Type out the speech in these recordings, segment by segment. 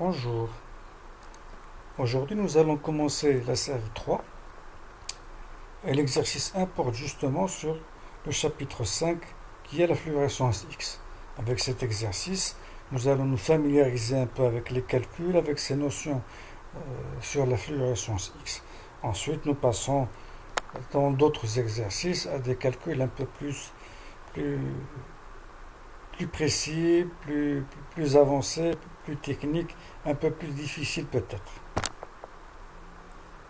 Bonjour. Aujourd'hui, nous allons commencer la série 3 et l'exercice 1 porte justement sur le chapitre 5 qui est la fluorescence X. Avec cet exercice, nous allons nous familiariser un peu avec les calculs, avec ces notions sur la fluorescence X. Ensuite, nous passons dans d'autres exercices à des calculs un peu plus, plus précis, plus avancés, plus techniques, un peu plus difficiles peut-être.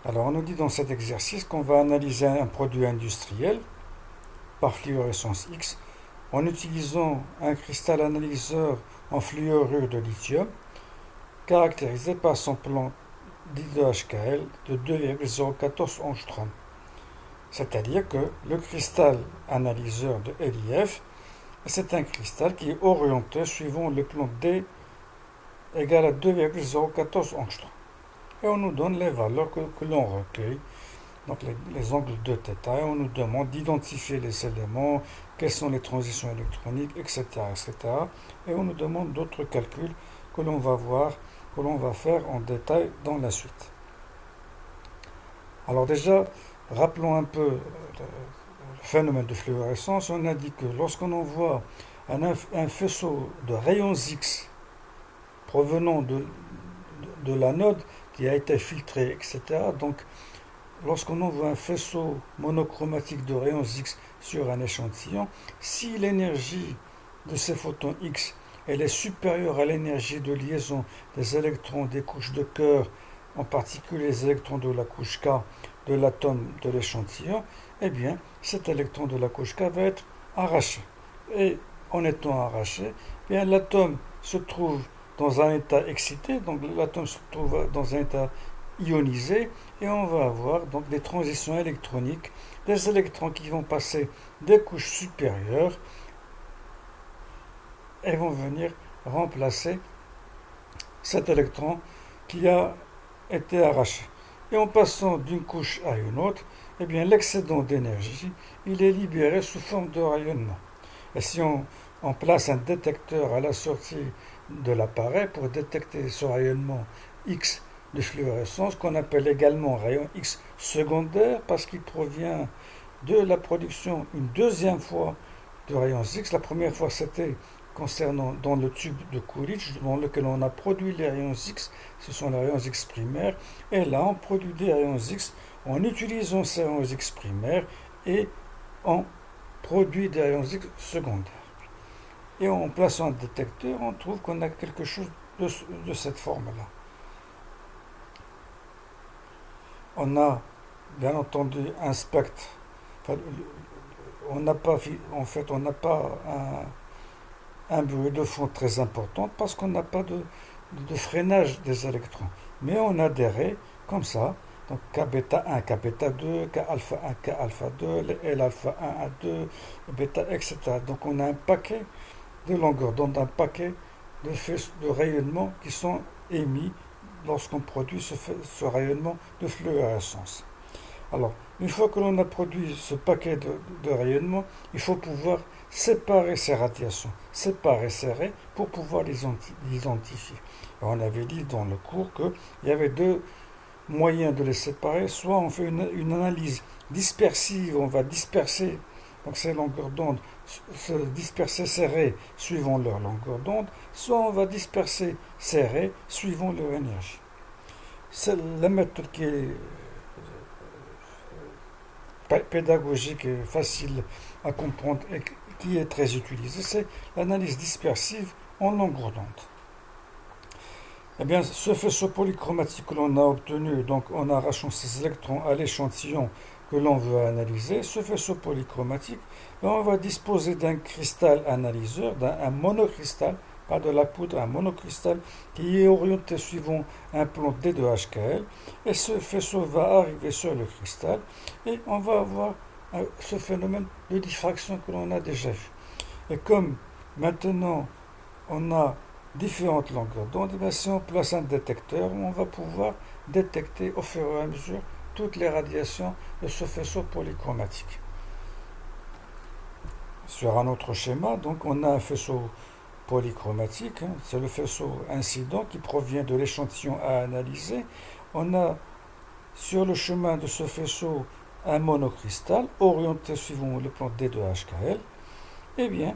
Alors, on nous dit dans cet exercice qu'on va analyser un produit industriel par fluorescence X en utilisant un cristal analyseur en fluorure de lithium caractérisé par son plan d'I2HKL de 2,014 angstroms. C'est-à-dire que le cristal analyseur de LIF, c'est un cristal qui est orienté suivant le plan D égale à 2,014 angstroms. Et on nous donne les valeurs que l'on recueille, donc les angles de θ, et on nous demande d'identifier les éléments, quelles sont les transitions électroniques, etc., etc. Et on nous demande d'autres calculs que l'on va voir, que l'on va faire en détail dans la suite. Alors déjà, rappelons un peu le phénomène de fluorescence. On a dit que lorsqu'on envoie un faisceau de rayons X provenant de l'anode qui a été filtré, etc. Donc, lorsqu'on envoie un faisceau monochromatique de rayons X sur un échantillon, si l'énergie de ces photons X elle est supérieure à l'énergie de liaison des électrons des couches de Kerr, en particulier les électrons de la couche K de l'atome de l'échantillon, eh bien, cet électron de la couche K va être arraché. Et en étant arraché, eh bien, l'atome se trouve dans un état excité, donc l'atome se trouve dans un état ionisé, et on va avoir donc des transitions électroniques, des électrons qui vont passer des couches supérieures et vont venir remplacer cet électron qui a été arraché. Et en passant d'une couche à une autre, eh bien l'excédent d'énergie, il est libéré sous forme de rayonnement. Et si on place un détecteur à la sortie de l'appareil pour détecter ce rayonnement X de fluorescence, qu'on appelle également rayon X secondaire, parce qu'il provient de la production une deuxième fois de rayons X. La première fois, c'était concernant dans le tube de Coolidge, dans lequel on a produit les rayons X, ce sont les rayons X primaires, et là, on produit des rayons X en utilisant ces rayons X primaires et on produit des rayons X secondaires. Et en plaçant un détecteur, on trouve qu'on a quelque chose de cette forme-là. On a bien entendu un spectre. Enfin, on n'a pas un bruit de fond très important parce qu'on n'a pas de freinage des électrons. Mais on a des raies comme ça. Donc K bêta 1, K bêta 2, K alpha 1, K alpha 2, L alpha 1 à 2, bêta, etc. Donc on a un paquet de longueurs d'onde, un paquet de rayonnements qui sont émis lorsqu'on produit ce rayonnement de fluorescence. Alors, une fois que l'on a produit ce paquet de rayonnements, il faut pouvoir séparer ces radiations, séparer ces raies pour pouvoir les identifier. Et on avait dit dans le cours qu'il y avait deux moyens de les séparer. Soit on fait une analyse dispersive, on va disperser donc ces longueurs d'onde, disperser ces raies suivant leur longueur d'onde, soit on va disperser ces raies suivant leur énergie. C'est la méthode qui est pédagogique et facile à comprendre et qui est très utilisée, c'est l'analyse dispersive en longueur d'onde. Eh bien, ce faisceau polychromatique que l'on a obtenu, donc en arrachant ces électrons à l'échantillon que l'on veut analyser, ce faisceau polychromatique, on va disposer d'un cristal analyseur, d'un monocristal, pas de la poudre, un monocristal qui est orienté suivant un plan D2HKL, et ce faisceau va arriver sur le cristal, et on va avoir ce phénomène de diffraction que l'on a déjà vu. Et comme maintenant on a différentes longueurs d'onde, si on place un détecteur, on va pouvoir détecter au fur et à mesure toutes les radiations de ce faisceau polychromatique. Sur un autre schéma, donc on a un faisceau polychromatique, hein, c'est le faisceau incident qui provient de l'échantillon à analyser. On a sur le chemin de ce faisceau un monocristal orienté suivant le plan D de HKL. Eh bien,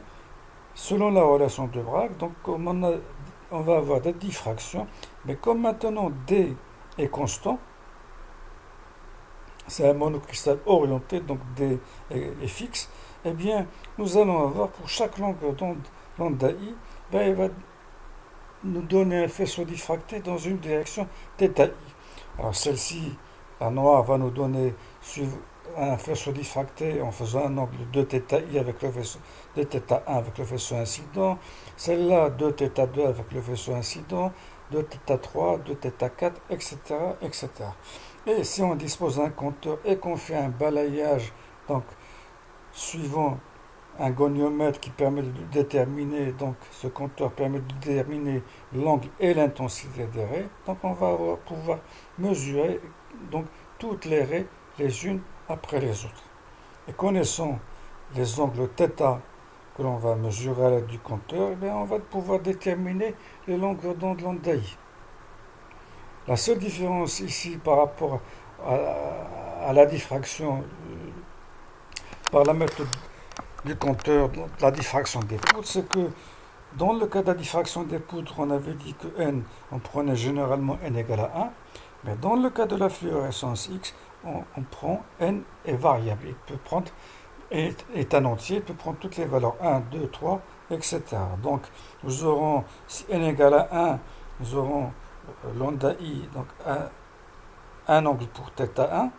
selon la relation de Bragg, donc on va avoir des diffractions, mais comme maintenant D est constant, c'est un monocristal orienté, donc D est fixe, eh bien, nous allons avoir pour chaque longueur d'onde lambda I, ben, il va nous donner un faisceau diffracté dans une direction θi. Alors celle-ci, la noire, va nous donner un faisceau diffracté en faisant un angle de θi avec le faisceau de θ1 avec le faisceau incident, celle-là de θ2 avec le faisceau incident, de θ3, de θ4, etc., etc. Et si on dispose d'un compteur et qu'on fait un balayage, donc suivant un goniomètre qui permet de déterminer, donc ce compteur permet de déterminer l'angle et l'intensité des raies, donc on va pouvoir mesurer donc toutes les raies les unes après les autres. Et connaissant les angles θ que l'on va mesurer à l'aide du compteur, eh bien on va pouvoir déterminer les longueurs d'onde lambda I. La seule différence ici par rapport à la diffraction par la méthode du compteur, la diffraction des poudres, c'est que dans le cas de la diffraction des poudres, on avait dit que n, on prenait généralement n égale à 1, mais dans le cas de la fluorescence X, on prend n est variable. Il peut prendre, est un entier, il peut prendre toutes les valeurs 1, 2, 3, etc. Donc nous aurons, si n égale à 1, nous aurons lambda I, donc un angle pour θ1,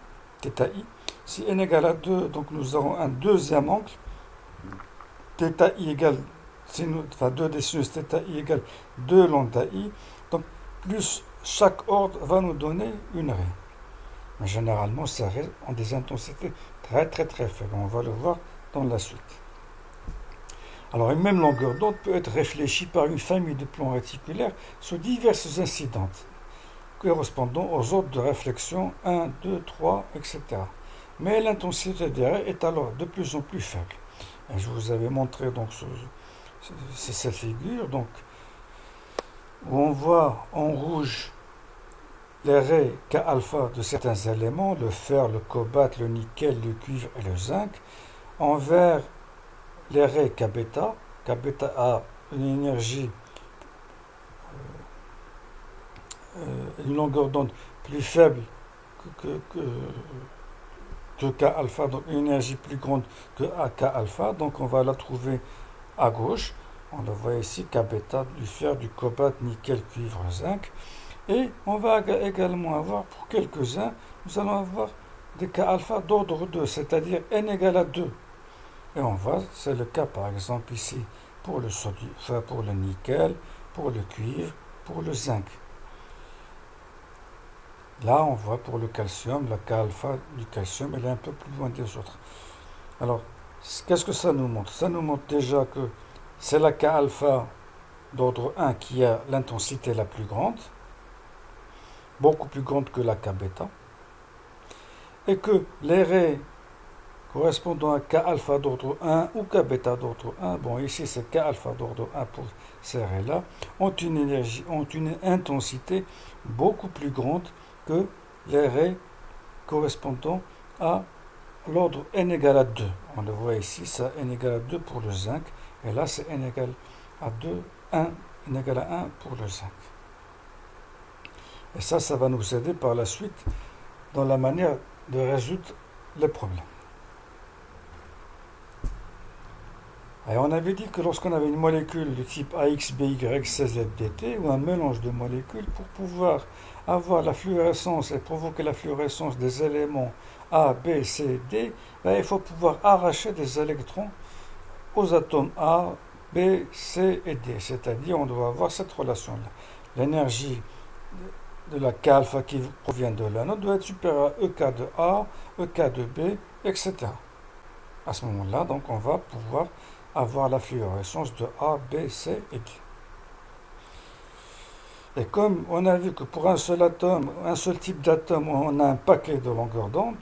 θi. Si n égale à 2, donc nous aurons un deuxième angle, θi égale, enfin 2 des sinus θi égale 2 lambda I, donc plus chaque ordre va nous donner une raie. Mais généralement, ça reste en des intensités très très très faibles. On va le voir dans la suite. Alors, une même longueur d'onde peut être réfléchie par une famille de plans réticulaires sur diverses incidentes, correspondant aux ordres de réflexion 1, 2, 3, etc. Mais l'intensité des raies est alors de plus en plus faible. Et je vous avais montré donc cette figure, donc, où on voit en rouge les raies K-alpha de certains éléments, le fer, le cobalt, le nickel, le cuivre et le zinc. En vert, les raies K-bêta. K-bêta a une énergie, une longueur d'onde plus faible que K-alpha, donc une énergie plus grande que K-alpha. Donc on va la trouver à gauche. On le voit ici, K-bêta, du fer, du cobalt, nickel, cuivre, zinc. Et on va également avoir, pour quelques-uns, nous allons avoir des K-alpha d'ordre 2, c'est-à-dire n égale à 2. Et on voit, c'est le cas par exemple ici pour le sodium, enfin pour le nickel, pour le cuivre, pour le zinc. Là, on voit pour le calcium, la K-alpha du calcium, elle est un peu plus loin des autres. Alors, qu'est-ce que ça nous montre? Ça nous montre déjà que c'est la K-alpha d'ordre 1 qui a l'intensité la plus grande, beaucoup plus grande que la K-bêta, et que les raies correspondant à K-alpha d'ordre 1 ou K-bêta d'ordre 1, bon ici c'est K-alpha d'ordre 1 pour ces raies-là, ont une énergie, ont une intensité beaucoup plus grande que les raies correspondant à l'ordre n égale à 2. On le voit ici, ça n égale à 2 pour le zinc, et là c'est n égale à 2, 1, n égale à 1 pour le zinc. Et ça va nous aider par la suite dans la manière de résoudre les problèmes. Et on avait dit que lorsqu'on avait une molécule de type AX, BY, CZ, ou un mélange de molécules, pour pouvoir avoir la fluorescence et provoquer la fluorescence des éléments A, B, C, D, il faut pouvoir arracher des électrons aux atomes A, B, C et D. C'est-à-dire on doit avoir cette relation-là. L'énergie de la K-alpha qui provient de l'anode doit être supérieure à EK de A, EK de B, etc. À ce moment-là, donc, on va pouvoir avoir la fluorescence de A, B, C et D. Et comme on a vu que pour un seul atome, un seul type d'atome, on a un paquet de longueurs d'onde,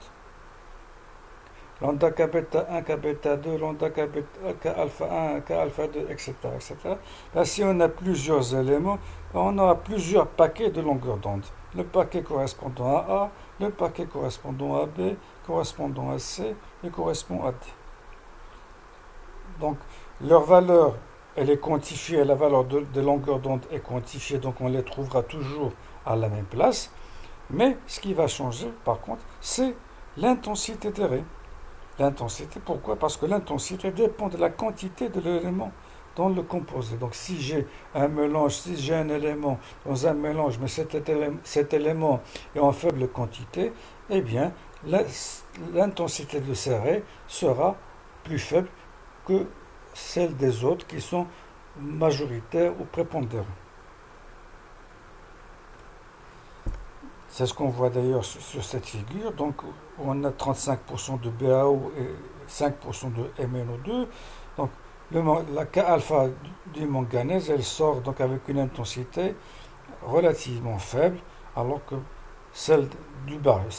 lambda k bêta 1, k bêta 2, lambda k alpha 1, k alpha 2, etc. etc. Là, si on a plusieurs éléments, on aura plusieurs paquets de longueur d'onde. Le paquet correspondant à A, le paquet correspondant à B, correspondant à C et correspond à D. Donc, leur valeur, elle est quantifiée, la valeur de longueur d'onde est quantifiée, donc on les trouvera toujours à la même place. Mais ce qui va changer, par contre, c'est l'intensité des raies. L'intensité, pourquoi? Parce que l'intensité dépend de la quantité de l'élément dans le composé. Donc si j'ai un mélange, si j'ai un élément dans un mélange, mais cet élément est en faible quantité, eh bien l'intensité de ces raies sera plus faible que celle des autres qui sont majoritaires ou prépondérants. C'est ce qu'on voit d'ailleurs sur cette figure. Donc, on a 35% de BAO et 5% de MnO2. Donc, la K-alpha du manganèse, elle sort donc avec une intensité relativement faible, alors que celle du barium,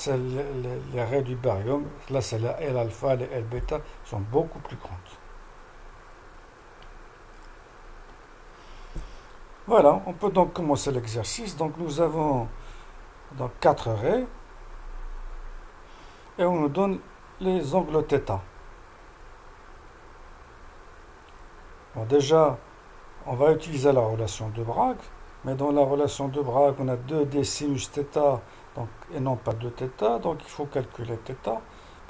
les raies du barium, là c'est la L-alpha, les L-bêta, sont beaucoup plus grandes. Voilà, on peut donc commencer l'exercice. Donc, nous avons donc 4 raies et on nous donne les angles θ. Bon, déjà, on va utiliser la relation de Bragg, mais dans la relation de Bragg, on a 2d sinus θ donc, et non pas 2θ, donc il faut calculer θ.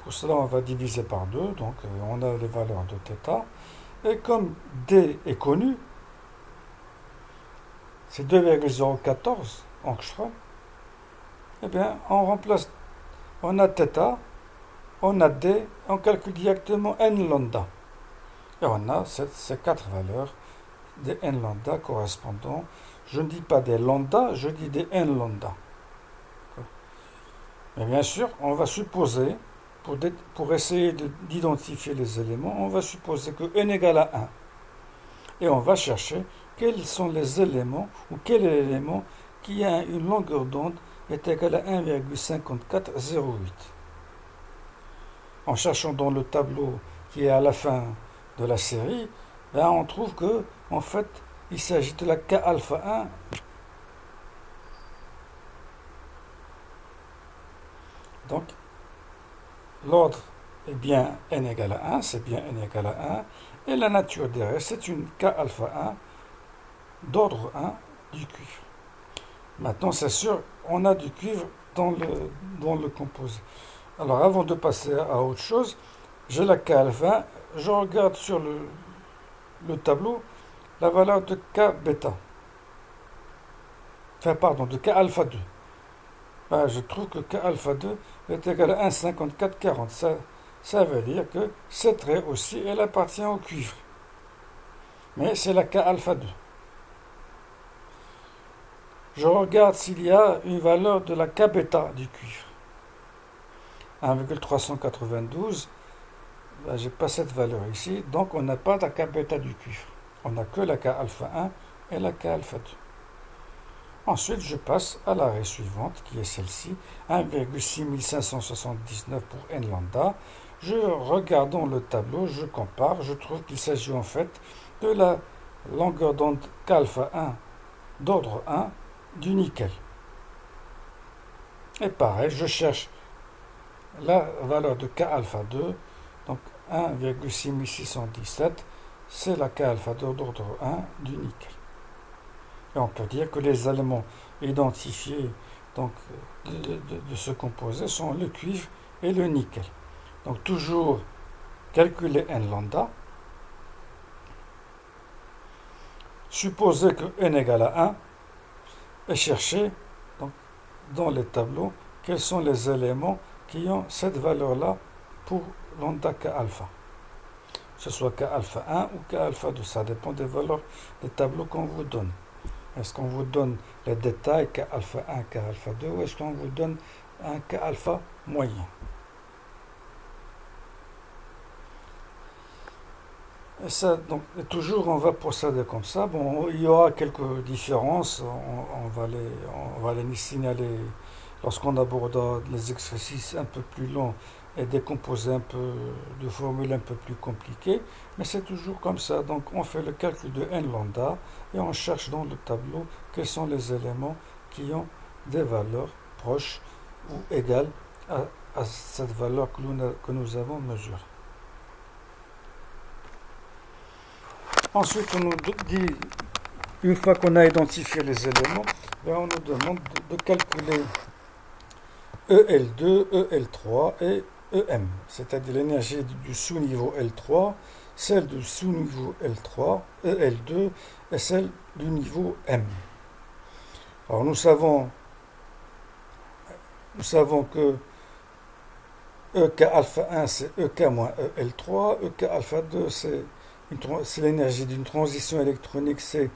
Pour cela, on va diviser par 2, donc on a les valeurs de θ. Et comme d est connu, c'est 2,014 angstrom, eh bien, on remplace, on a θ, on a d, on calcule directement n lambda. Et on a ces 4 valeurs des n lambda correspondant, je ne dis pas des lambda, je dis des n lambda. Mais bien sûr, on va supposer, pour essayer d'identifier les éléments, on va supposer que n égale à 1. Et on va chercher quels sont les éléments, ou quel est l'élément qui a une longueur d'onde est égale à 1,5408. En cherchant dans le tableau qui est à la fin de la série, ben on trouve que en fait il s'agit de la K alpha 1. Donc l'ordre est bien n égale à 1, c'est bien n égale à 1, et la nature des raies, c'est une K alpha 1 d'ordre 1 du cuivre. Maintenant c'est sûr, on a du cuivre dans le composé. Alors avant de passer à autre chose, j'ai la K alpha 1, je regarde sur le tableau la valeur de K bêta. Enfin pardon, de K alpha 2. Ben, je trouve que K alpha 2 est égal à 1,5440. Ça veut dire que cette raie aussi, elle appartient au cuivre. Mais c'est la K alpha 2. Je regarde s'il y a une valeur de la K bêta du cuivre. 1,392. Ben, j'ai pas cette valeur ici, donc on n'a pas la K bêta du cuivre. On n'a que la K alpha 1 et la K alpha 2. Ensuite, je passe à la raie suivante, qui est celle-ci, 1,6579 pour n lambda. Je regarde dans le tableau, je compare, je trouve qu'il s'agit en fait de la longueur d'onde K alpha 1 d'ordre 1 du nickel. Et pareil, je cherche la valeur de K alpha 2, donc 1,6617, c'est la K alpha 2 d'ordre 1 du nickel. Et on peut dire que les éléments identifiés donc, de ce composé sont le cuivre et le nickel. Donc toujours calculer n lambda, supposer que n égale à 1 et chercher donc, dans les tableaux quels sont les éléments qui ont cette valeur-là pour lambda K alpha. Que ce soit K alpha 1 ou K alpha 2, ça dépend des valeurs des tableaux qu'on vous donne. Est-ce qu'on vous donne les détails K alpha 1, K alpha 2 ou est-ce qu'on vous donne un K alpha moyen? Et ça, donc, et toujours on va procéder comme ça. Bon, il y aura quelques différences, on va les signaler lorsqu'on abordera les exercices un peu plus longs et décomposer un peu de formules un peu plus compliquées, mais c'est toujours comme ça. Donc on fait le calcul de n lambda et on cherche dans le tableau quels sont les éléments qui ont des valeurs proches ou égales à cette valeur que nous avons mesurée. Ensuite, on nous dit, une fois qu'on a identifié les éléments, on nous demande de calculer EL2, EL3 et EM, c'est-à-dire l'énergie du sous-niveau L3, celle du sous-niveau L3, EL2 et celle du niveau M. Alors nous savons que EK alpha 1 c'est EK moins EL3, EK alpha 2 c'est l'énergie d'une transition électronique, c'est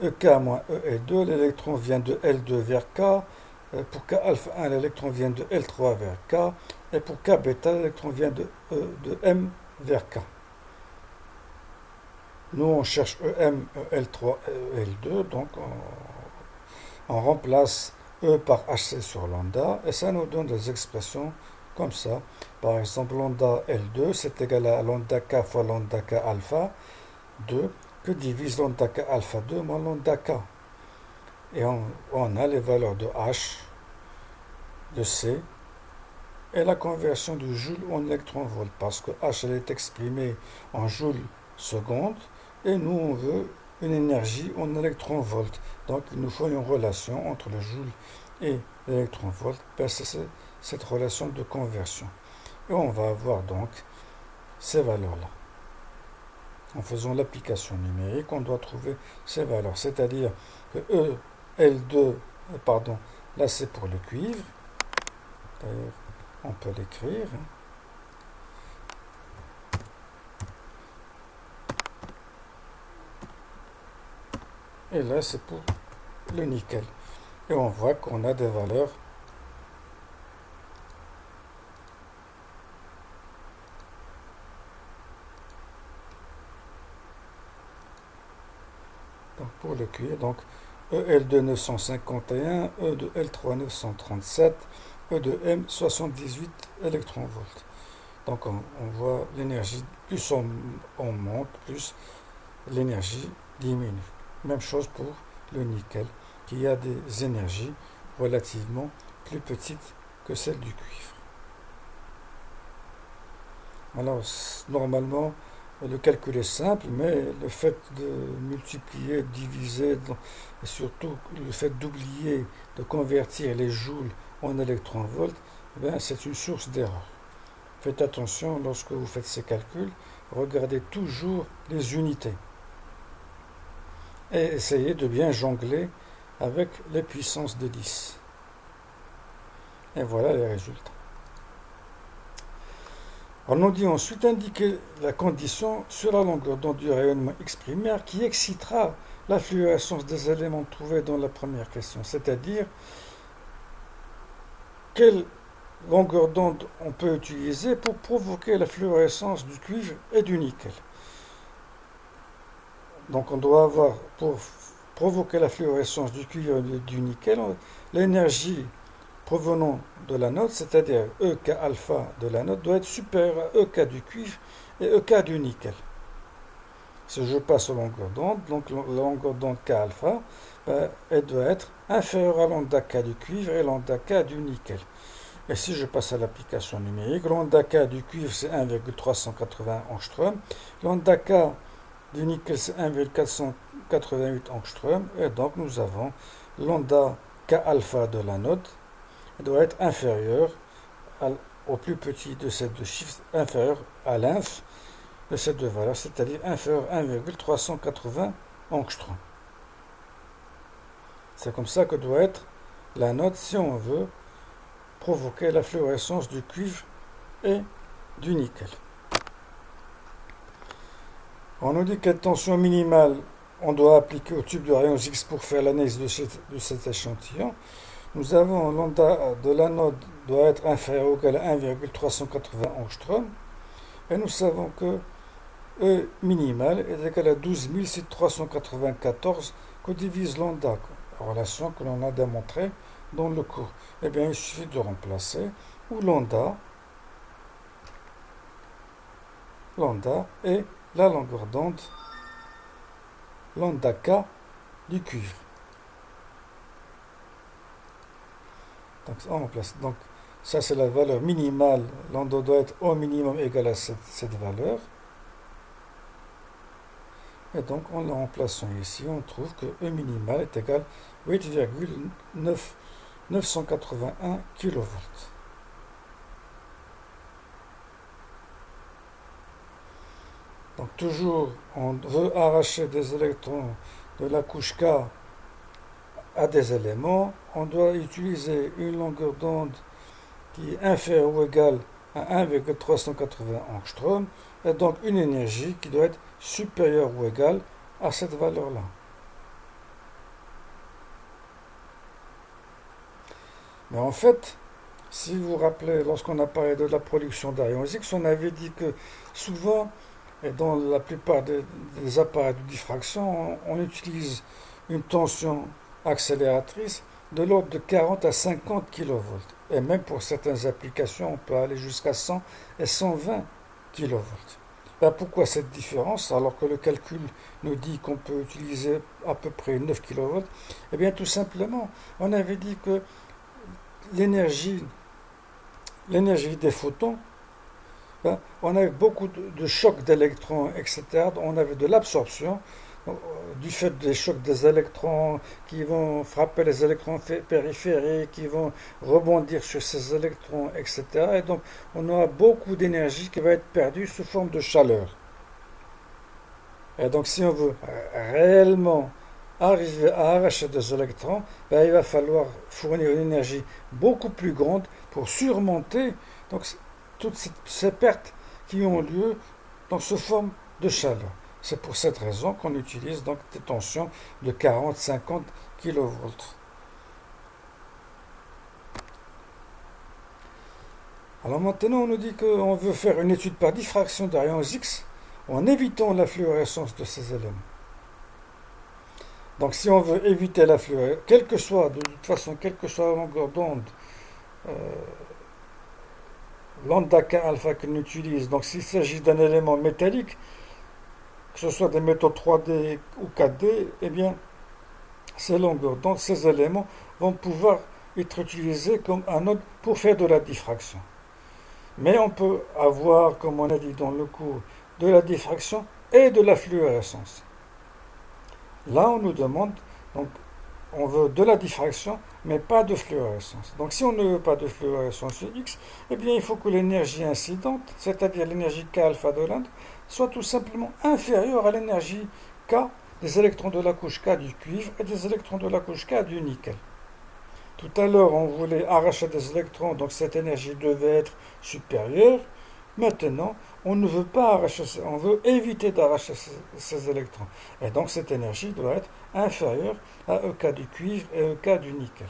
EK moins EL2, l'électron vient de L2 vers K, pour K alpha 1 l'électron vient de L3 vers K, et pour K bêta l'électron vient de M vers K. Nous on cherche EM, EL3 et EL2, donc on remplace E par HC sur lambda, et ça nous donne des expressions comme ça. Par exemple, lambda L2, c'est égal à lambda K fois lambda K alpha 2, que divise lambda K alpha 2 moins lambda K. Et on a les valeurs de H, de C, et la conversion du joule en électron-volt, parce que H elle est exprimée en joule seconde, et nous on veut une énergie en électron-volt. Donc il nous faut une relation entre le joule et l'électron-volt, c'est cette relation de conversion. Et on va avoir donc ces valeurs-là. En faisant l'application numérique, on doit trouver ces valeurs, c'est-à-dire que E, L2, pardon, là c'est pour le cuivre, d'ailleurs on peut l'écrire, et là c'est pour le nickel. Et on voit qu'on a des valeurs pour le cuivre, donc EL2 951, E de L3 937, E de M 78 électronvolts. Donc on voit l'énergie, plus on monte, plus l'énergie diminue. Même chose pour le nickel, qui a des énergies relativement plus petites que celles du cuivre. Alors normalement, le calcul est simple, mais le fait de multiplier, de diviser, et surtout le fait d'oublier de convertir les joules en électronvolts, c'est une source d'erreur. Faites attention lorsque vous faites ces calculs, regardez toujours les unités et essayez de bien jongler avec les puissances de 10. Et voilà les résultats. On nous dit ensuite indiquer la condition sur la longueur d'onde du rayonnement X primaire qui excitera la fluorescence des éléments trouvés dans la première question, c'est-à-dire quelle longueur d'onde on peut utiliser pour provoquer la fluorescence du cuivre et du nickel. Donc on doit avoir, pour provoquer la fluorescence du cuivre et du nickel, l'énergie provenant de l'anode, c'est-à-dire EK alpha de l'anode, doit être supérieur à EK du cuivre et EK du nickel. Si je passe aux longueurs d'onde, donc la longueur d'onde K alpha, elle doit être inférieure à lambda K du cuivre et lambda K du nickel. Et si je passe à l'application numérique, lambda K du cuivre c'est 1,380 angstrom, lambda K du nickel c'est 1,488 angstrom, et donc nous avons lambda K alpha de l'anode doit être inférieur au plus petit de ces deux chiffres, inférieur à l'inf de ces deux valeurs, c'est-à-dire inférieur à 1,380 angstrom. C'est comme ça que doit être l'anode si on veut provoquer la fluorescence du cuivre et du nickel. On nous dit quelle tension minimale on doit appliquer au tube de rayons X pour faire l'analyse de cet échantillon. Nous avons lambda de l'anode doit être inférieur ou égal à 1,380 angstrom et nous savons que E minimal est égal à 12 394 que divise lambda, relation que l'on a démontrée dans le cours. Eh bien, il suffit de remplacer où lambda lambda et la longueur d'onde lambda k du cuivre. Donc on remplace. Donc ça c'est la valeur minimale. Lambda doit être au minimum égal à cette valeur. Et donc en le remplaçant ici, on trouve que E minimal est égal à 8,981 kV. Donc toujours, on veut arracher des électrons de la couche K à des éléments. On doit utiliser une longueur d'onde qui est inférieure ou égale à 1,380 angstrom, et donc une énergie qui doit être supérieure ou égale à cette valeur-là. Mais en fait, si vous vous rappelez, lorsqu'on a parlé de la production de rayons X, on avait dit que souvent, et dans la plupart des appareils de diffraction, on utilise une tension accélératrice de l'ordre de 40 à 50 kV. Et même pour certaines applications, on peut aller jusqu'à 100 et 120 kV. Ben pourquoi cette différence alors que le calcul nous dit qu'on peut utiliser à peu près 9 kV? Eh bien tout simplement, on avait dit que l'énergie des photons, ben, on avait beaucoup de chocs d'électrons, etc. On avait de l'absorption du fait des chocs des électrons qui vont frapper les électrons périphériques, qui vont rebondir sur ces électrons, etc. Et donc on aura beaucoup d'énergie qui va être perdue sous forme de chaleur. Et donc si on veut réellement arriver à arracher des électrons, ben, il va falloir fournir une énergie beaucoup plus grande pour surmonter donc, toutes ces pertes qui ont lieu dans ce forme de chaleur. C'est pour cette raison qu'on utilise donc des tensions de 40-50 kV. Alors maintenant, on nous dit qu'on veut faire une étude par diffraction des rayons X en évitant la fluorescence de ces éléments. Donc si on veut éviter la fluorescence, quelle que soit la longueur d'onde, lambda k alpha qu'on utilise, donc s'il s'agit d'un élément métallique, que ce soit des métaux 3D ou 4D, eh bien, ces longueurs d'onde, ces éléments vont pouvoir être utilisés comme anode pour faire de la diffraction. Mais on peut avoir, comme on a dit dans le cours, de la diffraction et de la fluorescence. Là, on nous demande, donc, on veut de la diffraction, mais pas de fluorescence. Donc, si on ne veut pas de fluorescence sur X, eh bien, il faut que l'énergie incidente, c'est-à-dire l'énergie K alpha de l'onde, soit tout simplement inférieure à l'énergie K des électrons de la couche K du cuivre et des électrons de la couche K du nickel. Tout à l'heure, on voulait arracher des électrons, donc cette énergie devait être supérieure. Maintenant, on ne veut pas arracher, on veut éviter d'arracher ces électrons. Et donc cette énergie doit être inférieure à EK du cuivre et EK du nickel.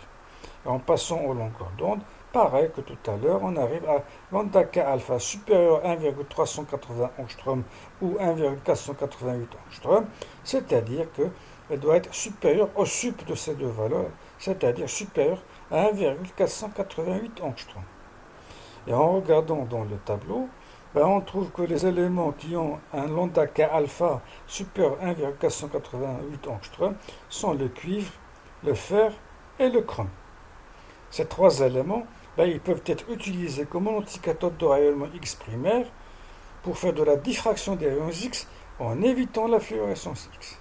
Et en passant aux longueurs d'onde, pareil que tout à l'heure, on arrive à lambda K alpha supérieur à 1,380 angstrom ou 1,488 angstrom, c'est-à-dire qu'elle doit être supérieure au sup de ces deux valeurs, c'est-à-dire supérieure à 1,488 angstrom. Et en regardant dans le tableau, ben on trouve que les éléments qui ont un lambda K alpha supérieur à 1,488 angstrom sont le cuivre, le fer et le chrome. Ces trois éléments, ben, ils peuvent être utilisés comme anticathode de rayonnement X primaire pour faire de la diffraction des rayons X en évitant la fluorescence X.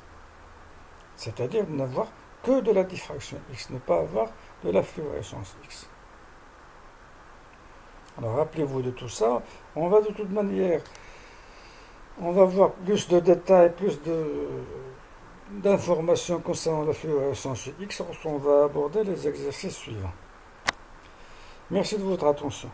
C'est-à-dire n'avoir que de la diffraction X, ne pas avoir de la fluorescence X. Alors rappelez-vous de tout ça. On va de toute manière, on va voir plus de détails, d'informations concernant la fluorescence X lorsqu'on va aborder les exercices suivants. Merci de votre attention.